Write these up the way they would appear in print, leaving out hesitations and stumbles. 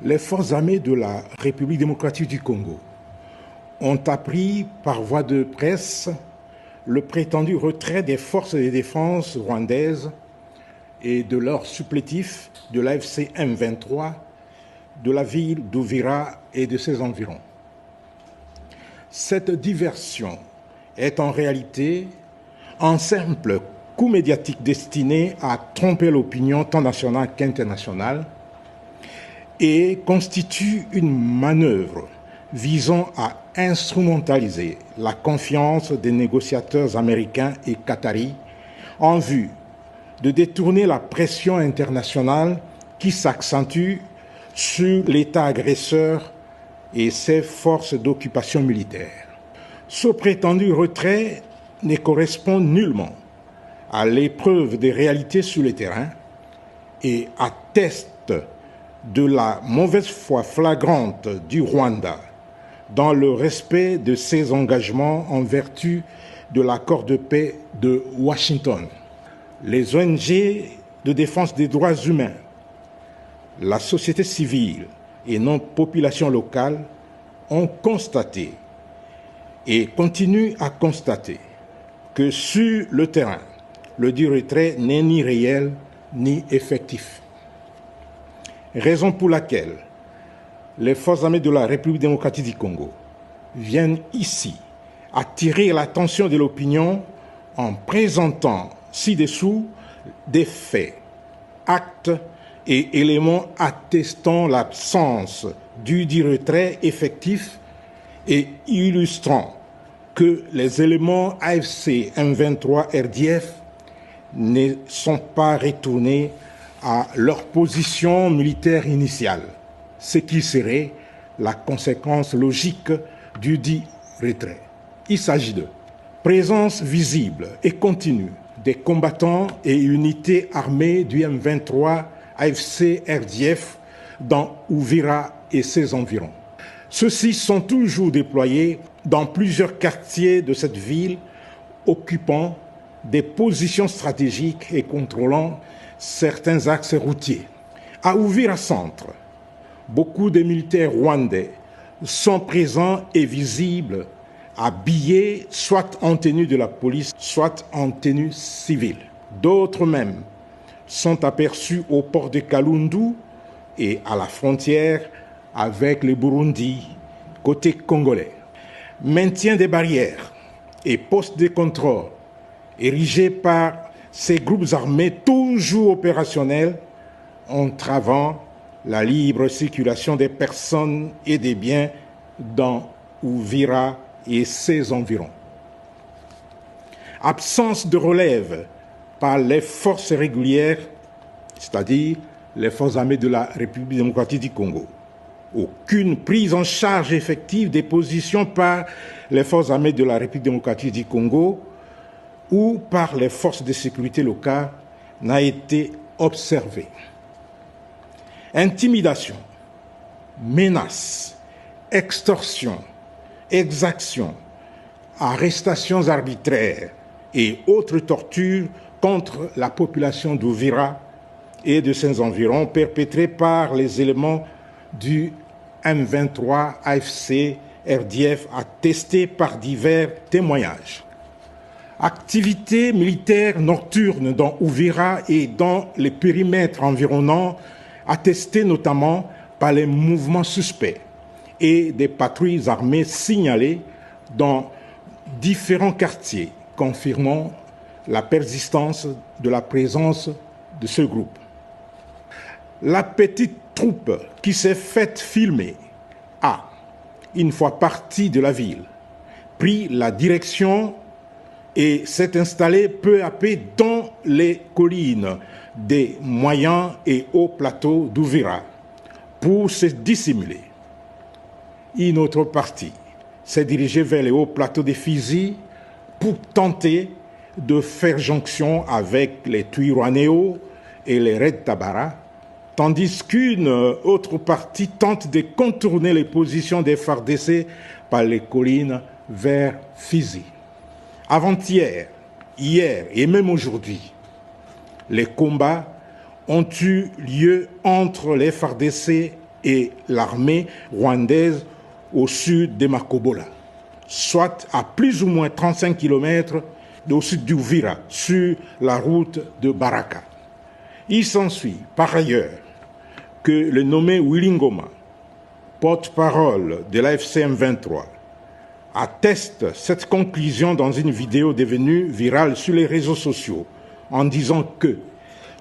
Les forces armées de la République démocratique du Congo ont appris par voie de presse le prétendu retrait des forces de défense rwandaises et de leurs supplétifs de l'AFC M23 de la ville d'Uvira et de ses environs. Cette diversion est en réalité un simple coup médiatique destiné à tromper l'opinion tant nationale qu'internationale et constitue une manœuvre visant à instrumentaliser la confiance des négociateurs américains et qataris en vue de détourner la pression internationale qui s'accentue sur l'État agresseur et ses forces d'occupation militaire. Ce prétendu retrait ne correspond nullement à l'épreuve des réalités sur le terrain et atteste de la mauvaise foi flagrante du Rwanda dans le respect de ses engagements en vertu de l'accord de paix de Washington. Les ONG de défense des droits humains, la société civile et notre population locale ont constaté et continuent à constater que sur le terrain, le dit retrait n'est ni réel ni effectif. Raison pour laquelle les forces armées de la République démocratique du Congo viennent ici attirer l'attention de l'opinion en présentant ci-dessous des faits, actes et éléments attestant l'absence du dit retrait effectif et illustrant que les éléments AFC M23 RDF ne sont pas retournés à leur position militaire initiale, ce qui serait la conséquence logique du dit retrait. Il s'agit de présence visible et continue des combattants et unités armées du M23 AFC RDF dans Uvira et ses environs. Ceux-ci sont toujours déployés dans plusieurs quartiers de cette ville, occupant des positions stratégiques et contrôlant certains axes routiers. À Uvira Centre, beaucoup de militaires rwandais sont présents et visibles, habillés soit en tenue de la police, soit en tenue civile. D'autres même sont aperçus au port de Kalundu et à la frontière avec le Burundi, côté congolais. Maintien des barrières et postes de contrôle érigés par ces groupes armés toujours opérationnels, entravant la libre circulation des personnes et des biens dans Uvira et ses environs. Absence de relève par les forces régulières, c'est-à-dire les forces armées de la République démocratique du Congo. Aucune prise en charge effective des positions par les forces armées de la République démocratique du Congo ou par les forces de sécurité locales n'a été observée. Intimidation, menaces, extorsion, exactions, arrestations arbitraires et autres tortures contre la population d'Uvira et de ses environs perpétrées par les éléments du M23 AFC RDF attestés par divers témoignages. Activités militaires nocturnes dans Uvira et dans les périmètres environnants attestées notamment par les mouvements suspects et des patrouilles armées signalées dans différents quartiers, confirmant la persistance de la présence de ce groupe. La petite troupe qui s'est faite filmer a, une fois partie de la ville, pris la direction et s'est installée peu à peu dans les collines des moyens et hauts plateaux d'Uvira pour se dissimuler. Une autre partie s'est dirigée vers les hauts plateaux de Fizi pour tenter de faire jonction avec les Twirwanéo et les Red Tabara, tandis qu'une autre partie tente de contourner les positions des FARDC par les collines vers Fizi. Avant-hier, hier et même aujourd'hui, les combats ont eu lieu entre les FARDC et l'armée rwandaise au sud de Makobola, soit à plus ou moins 35 km au sud d'Uvira, sur la route de Baraka. Il s'ensuit par ailleurs que le nommé Willy Ngoma, porte-parole de l'AFC M23, atteste cette conclusion dans une vidéo devenue virale sur les réseaux sociaux en disant que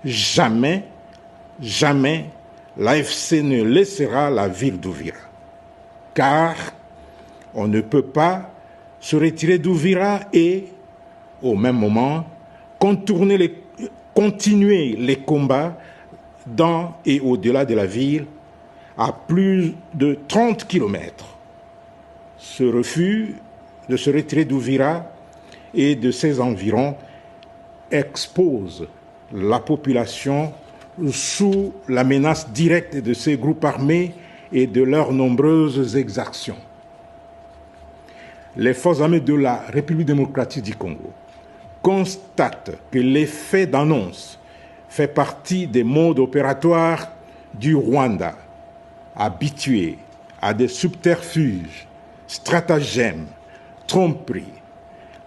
jamais l'AFC ne laissera la ville d'Uvira. Car on ne peut pas se retirer d'Uvira et, au même moment, continuer les combats dans et au-delà de la ville à plus de 30 km. Ce refus de se retirer d'Uvira et de ses environs expose la population sous la menace directe de ces groupes armés et de leurs nombreuses exactions. Les forces armées de la République démocratique du Congo constatent que l'effet d'annonce fait partie des modes opératoires du Rwanda, habitué à des subterfuges, stratagèmes, tromperies,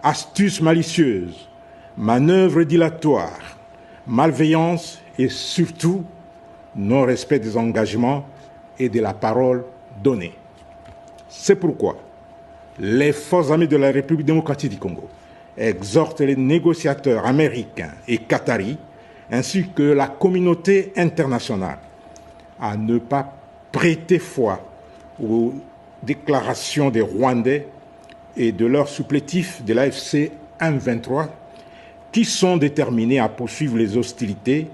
astuces malicieuses, manœuvres dilatoires, malveillance et surtout non-respect des engagements et de la parole donnée. C'est pourquoi les forces armées de la République démocratique du Congo exhortent les négociateurs américains et qataris ainsi que la communauté internationale à ne pas prêter foi aux déclarations des Rwandais et de leurs supplétifs de l'AFC M23 qui sont déterminés à poursuivre les hostilités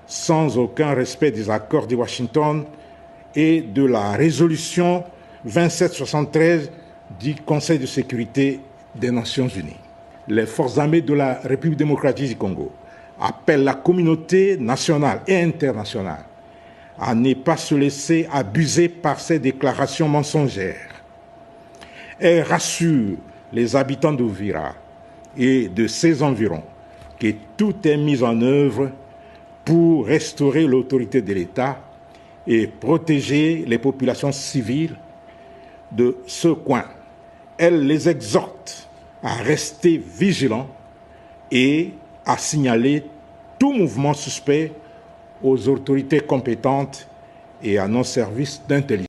sans aucun respect des accords de Washington et de la résolution 2773 du Conseil de sécurité des Nations Unies. Les forces armées de la République démocratique du Congo appellent la communauté nationale et internationale à ne pas se laisser abuser par ces déclarations mensongères. Elles rassurent les habitants d'Uvira et de ses environs que tout est mis en œuvre pour restaurer l'autorité de l'État et protéger les populations civiles de ce coin. Elle les exhorte à rester vigilants et à signaler tout mouvement suspect aux autorités compétentes et à nos services d'intelligence.